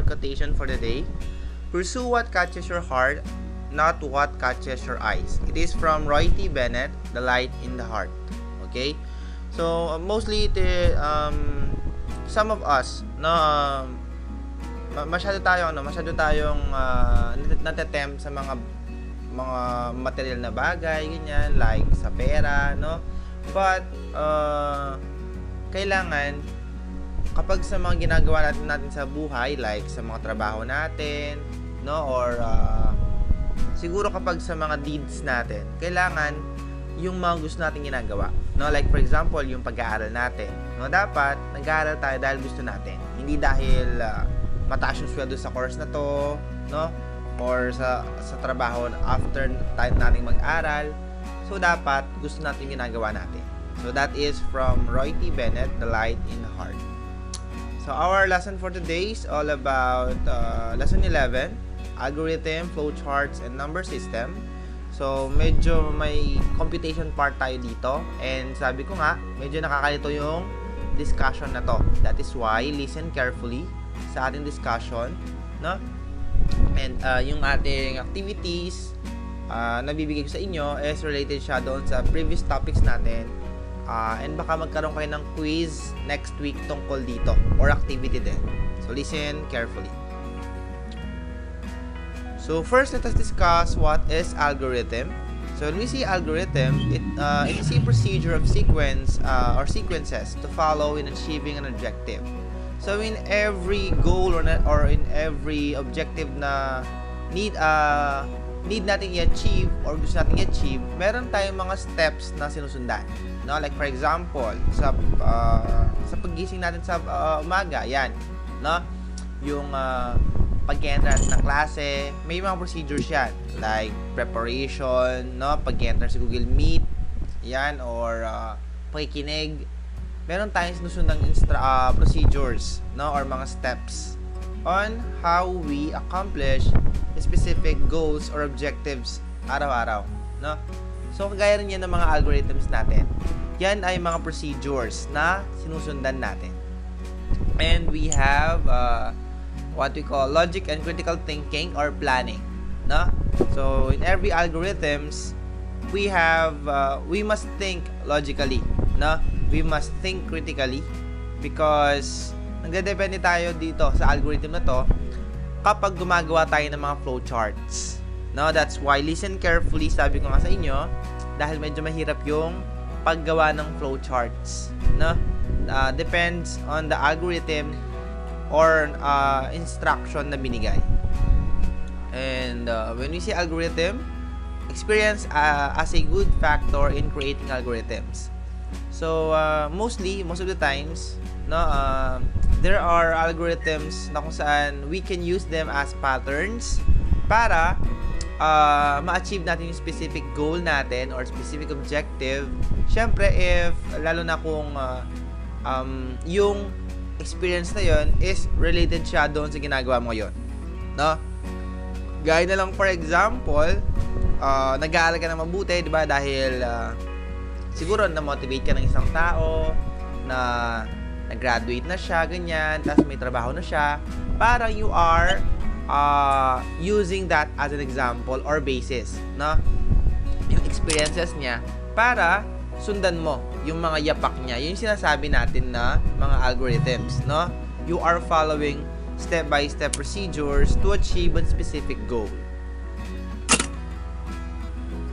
quotation for the day. Pursue what catches your heart, not what catches your eyes. It is from Roy T. Bennett, The Light in the Heart. Okay? So, mostly, some of us, no, masyado tayong natetempt sa mga material na bagay, ganyan, like sa pera, no? But, kailangan, kapag sa mga ginagawa natin sa buhay, like sa mga trabaho natin, no? Or, siguro kapag sa mga deeds natin, kailangan yung mga gusto natin ginagawa. No? Like, for example, yung pag-aaral natin. No? Dapat, nag-aaral tayo dahil gusto natin. Hindi dahil mataas yung sweldo sa course na to, no? Or sa trabaho after time nating mag-aral. So, dapat gusto natin ginagawa natin. So, that is from Roy T. Bennett, The Light in the Heart. So, our lesson for today is all about lesson 11, algorithm, flowcharts, and number system. So, medyo may computation part tayo dito. And sabi ko nga, medyo nakakalito yung discussion na to. That is why, listen carefully sa ating discussion, no? And yung ating activities na bibigay ko sa inyo is related siya doon sa previous topics natin. And baka magkaroon kayo ng quiz next week tungkol dito or activity din. So, listen carefully. So, first, let us discuss what is algorithm. So, when we see algorithm, it is a procedure of sequence or sequences to follow in achieving an objective. So, in every goal or in every objective na need natin i-achieve or gusto natin i-achieve, meron tayong mga steps na sinusundan. No? Like, for example, sa paggising natin sa umaga, yan. No? Yung pag-enter natin ng klase, may mga procedures yan. Like, preparation, no? Pag-enter sa Google Meet, yan, or pakikinig. Meron tayong sinusundang procedures, no? Or mga steps on how we accomplish specific goals or objectives araw-araw, no? So, kagaya rin yan ng mga algorithms natin. Yan ay mga procedures na sinusundan natin. And we have what we call logic and critical thinking or planning, no? So, in every algorithms, we must think logically, no? We must think critically because nagdedepende tayo dito sa algorithm na to kapag gumagawa tayo ng mga flowcharts, no? That's why listen carefully, sabi ko nga sa inyo, dahil medyo mahirap yung paggawa ng flowcharts, no? Depends on the algorithm or instruction na binigay. And when we say algorithm, experience as a good factor in creating algorithms. So most of the times, no, there are algorithms na kung saan we can use them as patterns para ma-achieve natin yung specific goal natin or specific objective. Syempre, lalo na kung yung experience na yon is related siya doon sa ginagawa mo yon, no? Gaya na lang, for example, nag-aaral ka na mabuti, di ba? Dahil siguro na-motivate ka ng isang tao na nag-graduate na siya, ganyan, tapos may trabaho na siya. Parang you are using that as an example or basis, no? Yung experiences niya para sundan mo yung mga yapak niya. Yun yung sinasabi natin na mga algorithms, no? You are following step-by-step procedures to achieve a specific goal.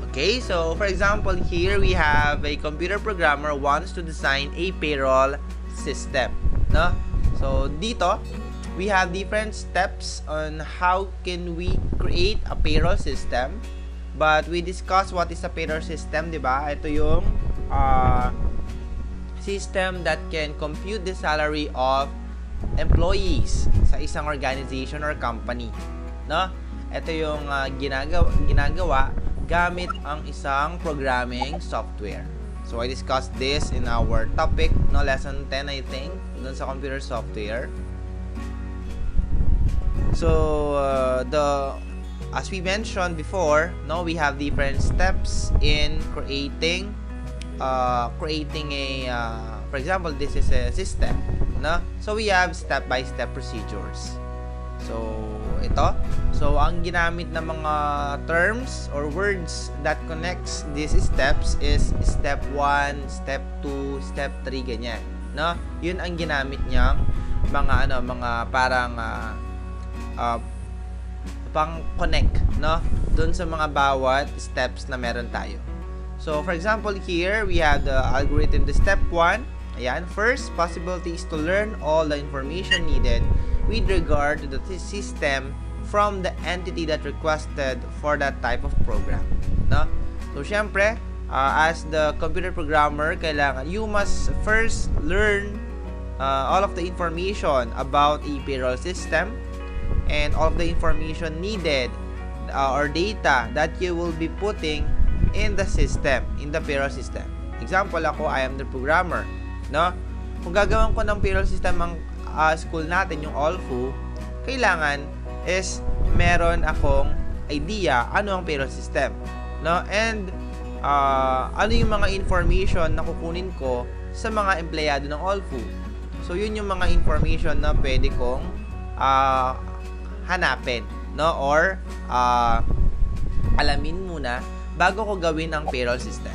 Okay, so for example, here we have a computer programmer wants to design a payroll system, no? So dito, we have different steps on how can we create a payroll system. But we discussed what is a payroll system, di ba? Ito yung system that can compute the salary of employees sa isang organization or company, no? Ito yung ginagawa gamit ang isang programming software. So I discussed this in our topic, no, lesson 10 I think, dun sa computer software. So as we mentioned before, no, we have different steps in creating a for example, this is a system, no? So we have step-by-step procedures. So So, ito. So, ang ginamit na mga terms or words that connects these steps is step 1, step 2, step 3, ganyan. No? Yun ang ginamit niyang mga parang pang-connect, no? Doon sa mga bawat steps na meron tayo. So, for example, here, we have the algorithm, the step 1. Ayan, first possibility is to learn all the information needed with regard to the system from the entity that requested for that type of program, no? So, syempre, as the computer programmer, kailangan, you must first learn all of the information about a payroll system and all of the information needed or data that you will be putting in the system, in the payroll system. Example, ako, I am the programmer, no? Kung gagawin ko ng payroll system ang school natin, yung ALFU, kailangan is meron akong idea ano ang payroll system, no? And ano yung mga information na kukunin ko sa mga empleyado ng ALFU. So, yun yung mga information na pwede kong hanapin, no? Or alamin muna bago ko gawin ang payroll system.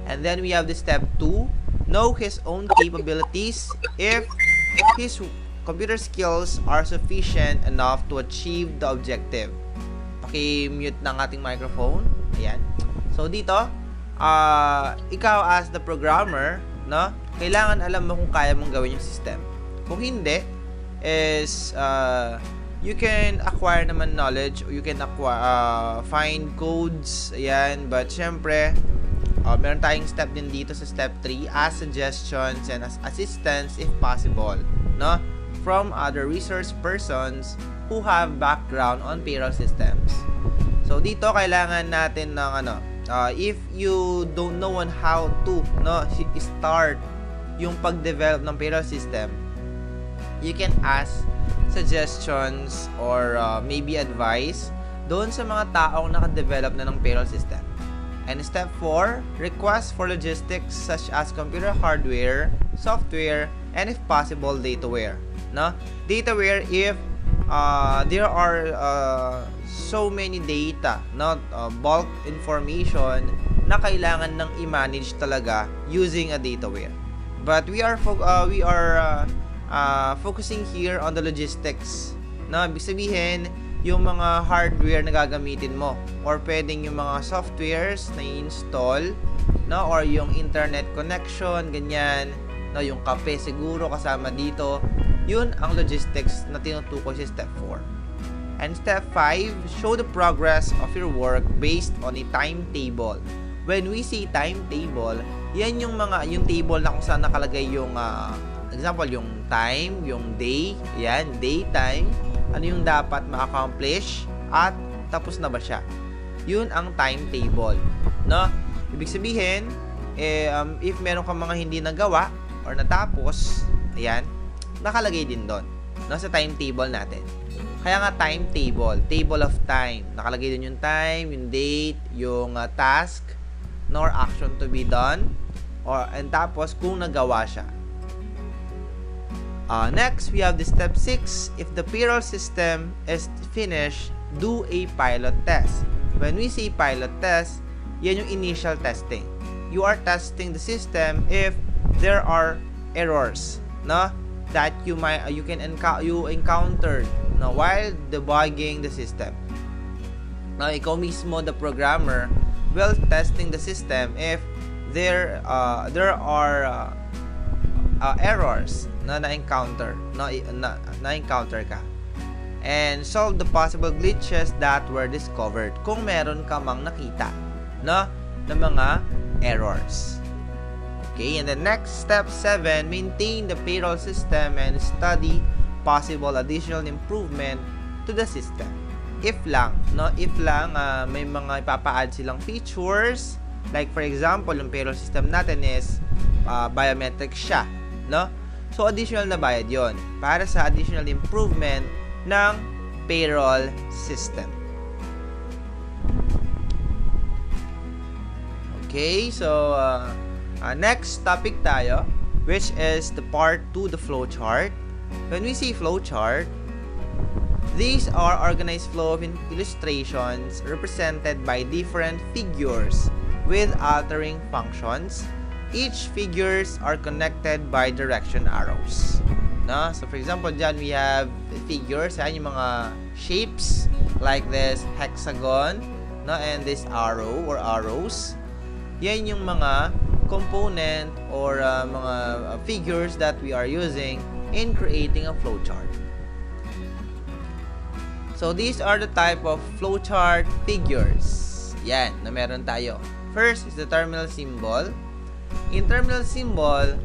And then we have the step 2, know his own capabilities if his computer skills are sufficient enough to achieve the objective. Paki-mute ng ating microphone. Ayan. So dito, ikaw as the programmer, no? Kailangan alam mo kung kaya mong gawin yung system. Kung hindi, is you can acquire naman knowledge, or you can find codes, ayan, but syempre, meron tayong step din dito sa step 3, as suggestions and as assistance if possible, no? From other resource persons who have background on payroll systems. So, dito, kailangan natin ng if you don't know on how to, no, start yung pag-develop ng payroll system, you can ask suggestions or maybe advice doon sa mga taong naka-develop na ng payroll system. And step 4, request for logistics such as computer hardware, software, and if possible, dataware. No? Dataware if there are so many data, not bulk information na kailangan ng i-manage talaga using a dataware. But we are focusing here on the logistics. No, ibig sabihin, yung mga hardware na gagamitin mo or pwedeng yung mga softwares na i-install, no, or yung internet connection, ganyan, no, yung kape siguro kasama dito. Yun ang logistics na tinutukoy sa step 4. And step 5, show the progress of your work based on a timetable. When we say timetable, yan yung table na kung saan nakalagay yung example, yung time, yung day, yan, daytime, ano yung dapat ma-accomplish, at tapos na ba siya. Yun ang timetable, no? Ibig sabihin, if meron kang mga hindi nagawa or natapos, ayan, nakalagay din doon, no, sa timetable natin. Kaya nga timetable, table of time, nakalagay din yung time, yung date, yung task, nor action to be done, and tapos kung nagawa siya. Next, we have the step 6. If the payroll system is finished, do a pilot test. When we say pilot test, yan yung initial testing. You are testing the system if there are errors, no, that you encountered, no, while debugging the system. Now, ikaw mismo, the programmer, will testing the system if there are errors na na-encounter ka, and solve the possible glitches that were discovered kung meron ka mang nakita, no, na mga errors. Okay, and the next step 7, maintain the payroll system and study possible additional improvement to the system. If lang, no, may mga ipapa-add silang features, like for example, yung payroll system natin is biometric siya, no? So, additional na bayad yon para sa additional improvement ng payroll system. Okay, so next topic tayo, which is the part 2, the flowchart. When we say flowchart, These are organized flow of illustrations represented by different figures with altering functions. Each figures are connected by direction arrows. No? So for example, dyan we have figures, yan yung mga shapes like this hexagon, no? And this arrow or arrows. Yan yung mga component or mga figures that we are using in creating a flowchart. So these are the type of flowchart figures. Yan, na meron tayo. First is the terminal symbol. In terminal symbol,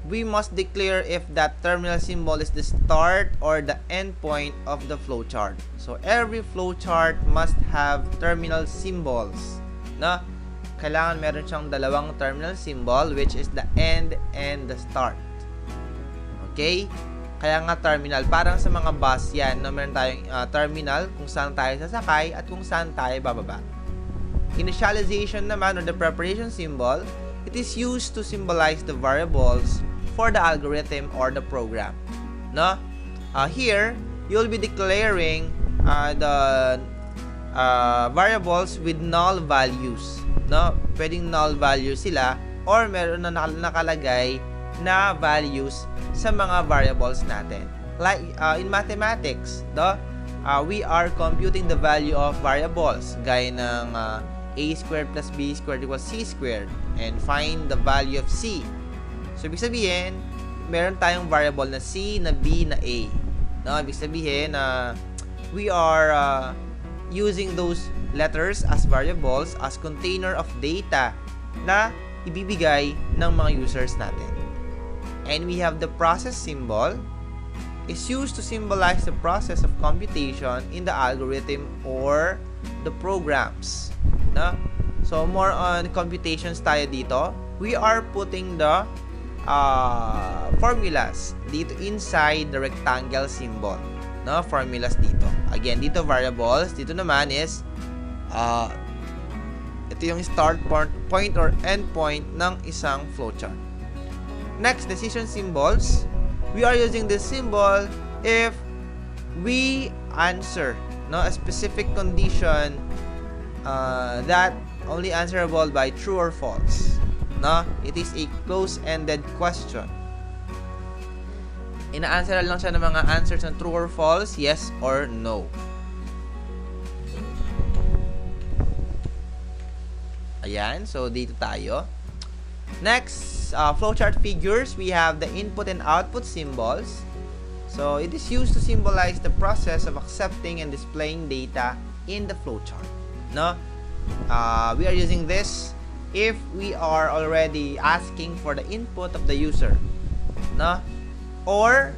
we must declare if that terminal symbol is the start or the end point of the flowchart. So every flowchart must have terminal symbols. No? Kailangan meron siyang dalawang terminal symbol, which is the end and the start. Okay? Kaya nga terminal, parang sa mga bus yan, no? Meron tayong terminal kung saan tayo sasakay at kung saan tayo bababa. Initialization naman, or the preparation symbol, it is used to symbolize the variables for the algorithm or the program. No? Here, you'll be declaring the variables with null values. No? Pwedeng null values sila or meron na nakalagay na values sa mga variables natin. Like in mathematics, we are computing the value of variables gaya ng a squared plus b squared equals c squared and find the value of c. So, ibig sabihin, meron tayong variable na c, na b, na a. No? Ibig sabihin, we are using those letters as variables as container of data na ibibigay ng mga users natin. And we have the process symbol. Is used to symbolize the process of computation in the algorithm or the programs. No? So, more on computations tayo dito. We are putting the formulas dito inside the rectangle symbol. No? Formulas dito. Again, dito variables. Dito naman is ito yung start point or end point ng isang flowchart. Next, decision symbols. We are using this symbol if we answer a specific condition that only answerable by true or false. No? It is a close-ended question. Ina-answer lang siya ng mga answers ng true or false, yes or no. Ayan, so dito tayo. Next, flowchart figures, we have the input and output symbols. So, it is used to symbolize the process of accepting and displaying data in the flowchart. No? We are using this if we are already asking for the input of the user. No? Or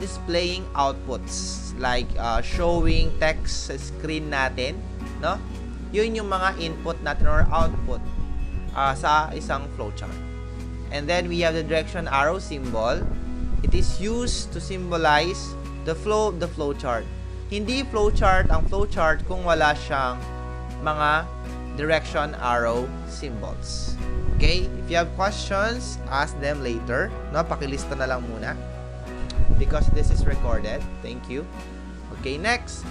displaying outputs like showing text sa screen natin. No? Yun yung mga input natin or output sa isang flowchart. And then we have the direction arrow symbol. It is used to symbolize the flow of the flowchart. Hindi flowchart ang flowchart kung wala siyang mga direction arrow symbols. Okay? If you have questions, ask them later. No, pakilista na lang muna because this is recorded. Thank you. Okay, next.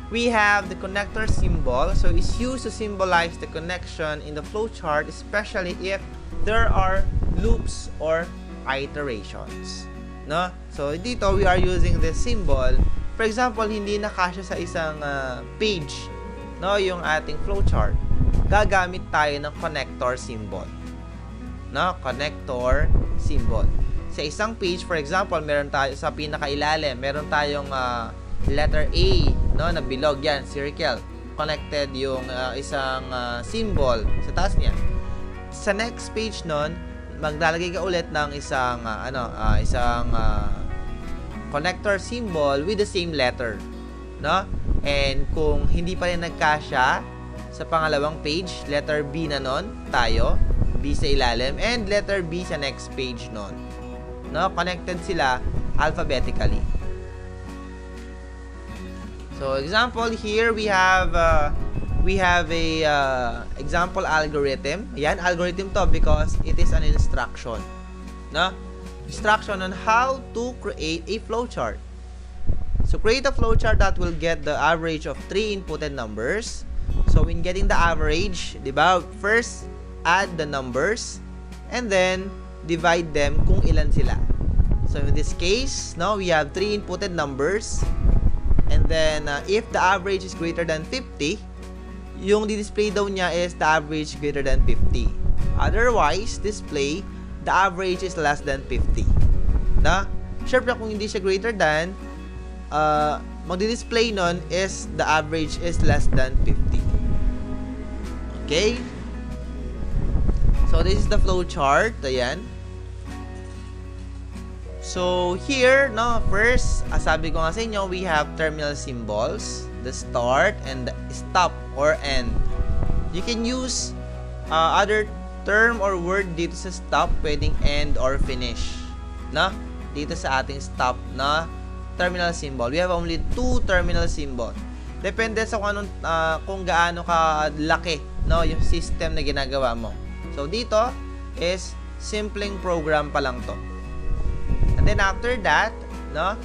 We have the connector symbol. So, it's used to symbolize the connection in the flowchart, especially if there are loops or iterations. No? So, dito, we are using this symbol. For example, hindi na kasya sa isang page, no, yung ating flowchart. Gagamit tayo ng connector symbol. No? Connector symbol. Sa isang page, for example, meron tayo sa pinakailalim, meron tayong letter A, no, na bilog yan, circle. Connected yung isang symbol sa taas niya. Sa next page nun, maglalagay ka ulit ng isang connector symbol with the same letter, no? And kung hindi pa rin nagkasya sa pangalawang page, letter B na nun tayo, B sa ilalim, and letter B sa next page nun. No? Connected sila alphabetically. So, example here, we have a example algorithm. Ayan, algorithm to because it is an instruction. No? Instruction on how to create a flowchart. So create a flowchart that will get the average of 3 inputted numbers. So in getting the average, di ba, first add the numbers and then divide them kung ilan sila. So in this case, now we have 3 inputted numbers, and then if the average is greater than 50, yung di-display daw niya is the average greater than 50. Otherwise, display the average is less than 50. Na? Syempre kung hindi siya greater than, magdi-display nun is the average is less than 50. Okay? So this is the flow chart. Ayan. So here, no, first, sabi ko nga sa inyo, we have terminal symbols, the start and the stop or end. You can use other term or word dito sa stop, pwedeng end or finish. No? Dito sa ating stop na terminal symbol. We have only 2 terminal symbol. Depende sa kung gaano ka laki, no, yung system na ginagawa mo. So dito is simpleng program pa lang to. And then after that, no,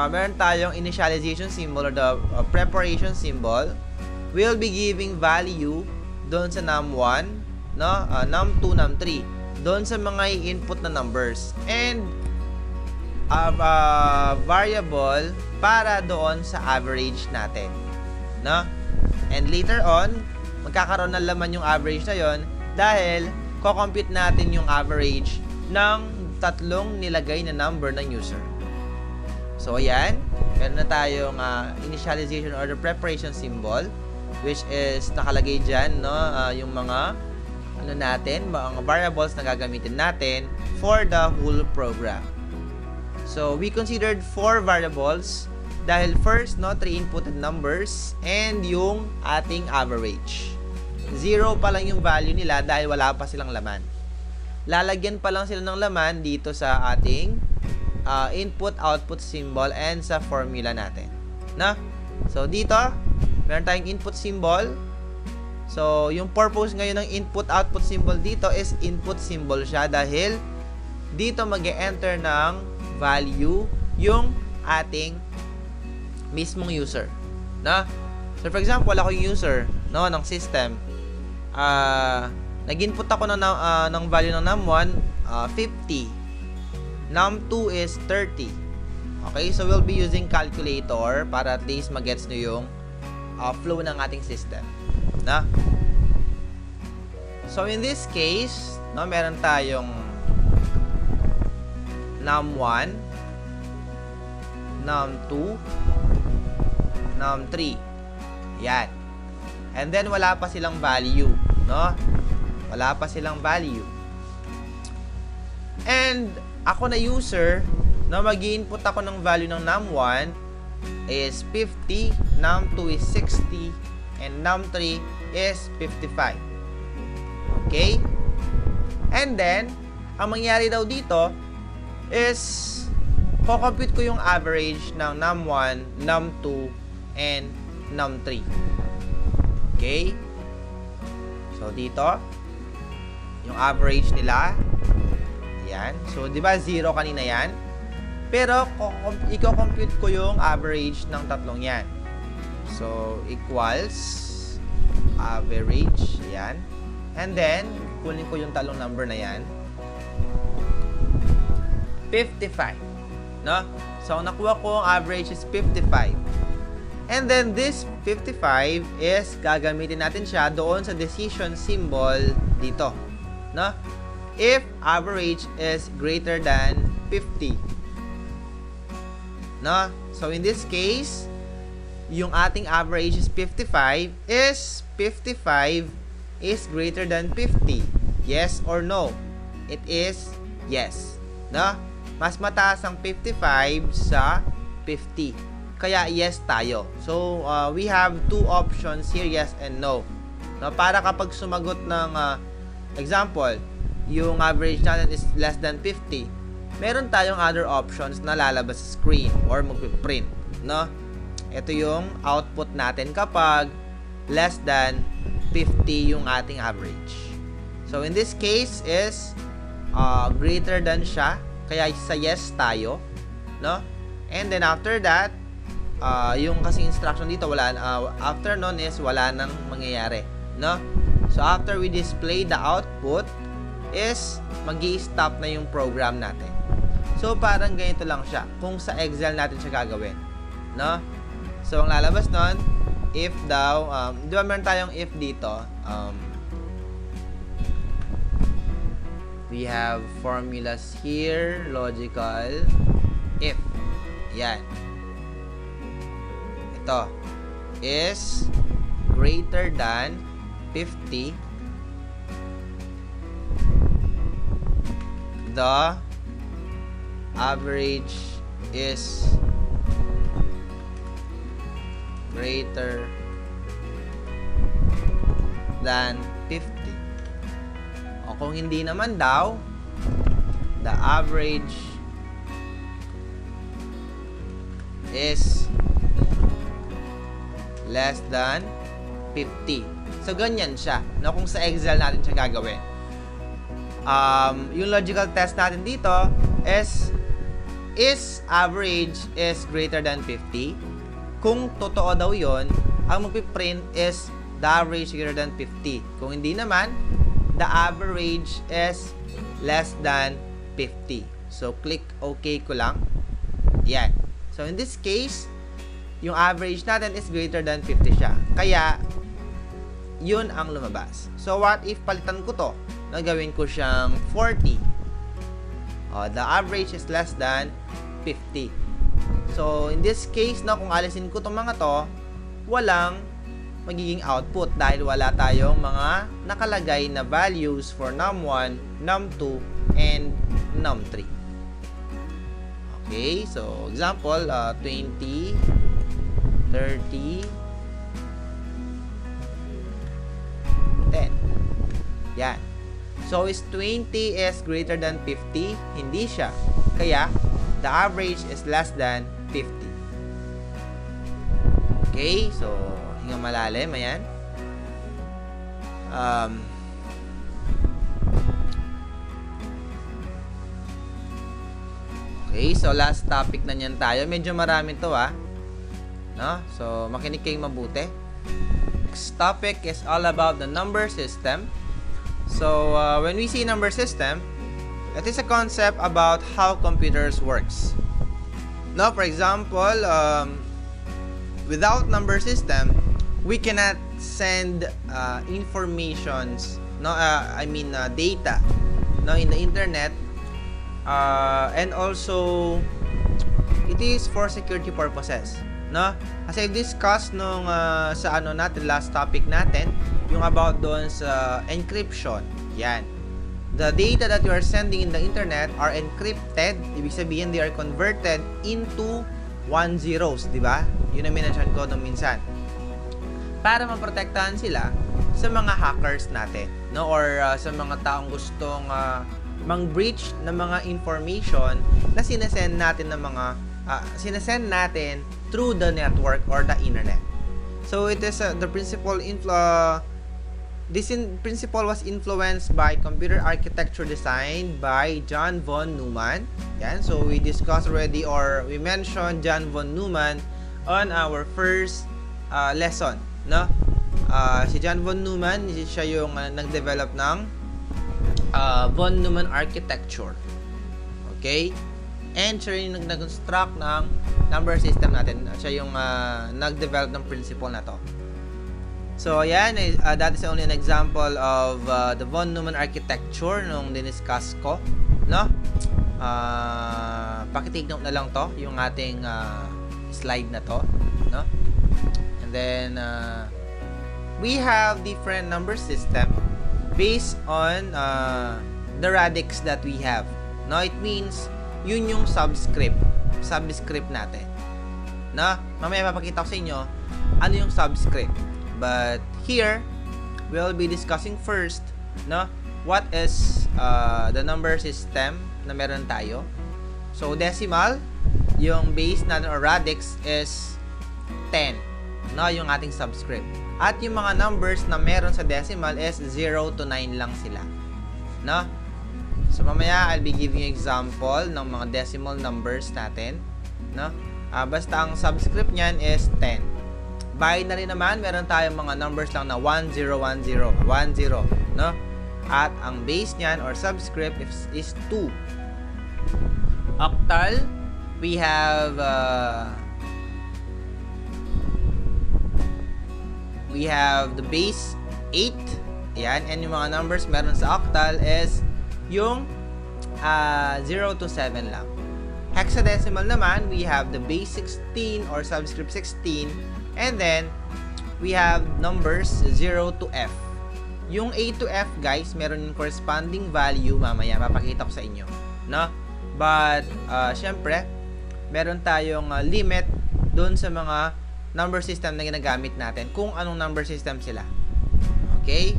meron tayong initialization symbol or the preparation symbol. We'll be giving value doon sa num1, no, num2, num3, doon sa mga input na numbers, and variable para doon sa average natin, no? And later on, magkakaroon ng laman yung average na yon dahil ko-compute natin yung average ng tatlong nilagay na number ng user. So ayan, meron na tayong initialization or the preparation symbol, which is nakalagay dyan, no, yung mga mga variables na gagamitin natin for the whole program. So we considered 4 variables dahil first, no, 3 inputted numbers and yung ating average. 0 pa lang yung value nila dahil wala pa silang laman. Lalagyan pa lang sila ng laman dito sa ating input-output symbol and sa formula natin. Na? So dito, meron tayong input symbol. So yung purpose ngayon ng input-output symbol dito is input symbol siya dahil dito mag-e-enter ng value yung ating mismong user. Na? So for example, ako yung user, no, ng system. Nag-input ako ng value ng num1, 50. Num2 is 30. Okay, so we'll be using calculator para at least mag-gets nyo yung flow ng ating system. Na? So in this case, no, meron tayong num1, num2, num3. Yan. And then wala pa silang value, no? Wala pa silang value. And ako na user, no, mag-i-input ako ng value ng num1 is 50, num2 is 60, and num3 is 55. Okay? And then, ang mangyari daw dito is ko-compute ko yung average ng num1, num2, and num3. Okay? So, dito, yung average nila, yan. So, di ba 0 kanina yan? Pero, i-compute ko yung average ng tatlong yan. So, equals average, yan. And then, kunin ko yung talong number na yan. 55. No? So, nakuha ko ang average is 55. And then, this 55 is gagamitin natin siya doon sa decision symbol dito. No? If average is greater than 50. No? So, in this case, yung ating average is 55 is 55 is greater than 50. Yes or no? It is yes. No? Mas mataas ang 55 sa 50. Kaya yes tayo. So, we have 2 options here, yes and no. No, para kapag sumagot ng example, yung average natin is less than 50, meron tayong other options na lalabas sa screen or magpiprint. No? Ito yung output natin kapag less than 50 yung ating average. So, in this case is greater than siya. Kaya sa yes tayo. No? And then after that, yung kasi instruction dito, after nun is wala nang mangyayari, no? So, after we display the output, is magi-stop na yung program natin. So, parang ganito lang siya, kung sa Excel natin siya gagawin, no? So, ang lalabas nun, if daw, di ba meron tayong if dito, we have formulas here, logical, if, yan. Ito, is greater than 50, the average is greater than 50. O kung hindi naman daw, the average is less than 50. So, ganyan siya, no? Kung sa Excel natin siya gagawin. Yung logical test natin dito is average is greater than 50. Kung totoo daw yon, ang magpiprint is the average greater than 50. Kung hindi naman, the average is less than 50. So, click OK ko lang. Yan. So, in this case, yung average natin is greater than 50 siya. Kaya, yun ang lumabas. So, what if palitan ko to? Nagawin ko siyang 40. The average is less than 50. So, in this case, na kung alisin ko itong mga to, walang magiging output dahil wala tayong mga nakalagay na values for num1, num2, and num3. Okay, so example, 20, 30, 10. Yan. So, is 20 is greater than 50? Hindi siya. Kaya, the average is less than 50. Okay, so, hinga malalim, ayan. Okay, so last topic na niyan tayo. Medyo marami to, no? So, makinig kayong mabuti. Next topic is all about the number system. So, when we see number system, it is a concept about how computers works. No, for example, without number system, we cannot send informations, no, data, no, in the internet, and also it is for security purposes, no? Kasi discuss nung sa natin last topic natin, yung about doon sa encryption. Yan. The data that you are sending in the internet are encrypted. Ibig sabihin, they are converted into 1 zeros, di ba? Yun ang minention ko nung minsan. Para maprotektahan sila sa mga hackers natin, no? Or sa mga taong gustong mang-breach ng mga information na sinesend natin through the network or the internet. So it is the principle principle was influenced by computer architecture design by John Von Neumann. Yan, so we discussed already, or we mentioned John Von Neumann on our first lesson, no? Si John Von Neumann, siya yung nag-develop ng Von Neumann architecture. Okay? And siya yung nag-construct ng number system natin. Siya yung nag-develop ng principle na to. So, ayan, that is only an example of the Von Neumann architecture nung diniscuss ko, no? Pakitake note na lang to, yung ating slide na to, no? And then, we have different number system based on the radix that we have, no? It means, yun yung subscript natin, no? Mamaya papakita ko sa inyo ano yung subscript. But here, we'll be discussing first, no, what is the number system na meron tayo. So, decimal, yung base natin or radix is 10, no, yung ating subscript. At yung mga numbers na meron sa decimal is 0 to 9 lang sila, no. So, mamaya, I'll be giving you example ng mga decimal numbers natin, no. Basta ang subscript niyan is 10. Binary naman, meron tayong mga numbers lang na 1010, 10, no? At ang base niyan or subscript is 2. Octal, we have the base 8. Yan, and yung mga numbers meron sa octal is yung 0 to 7 lang. Hexadecimal naman, we have the base 16 or subscript 16, and then we have numbers 0 to F. Yung A to F, guys, meron yung corresponding value, mamaya papakita ko sa inyo, no? But syempre, meron tayong limit doon sa mga number system na ginagamit natin, kung anong number system sila. Okay?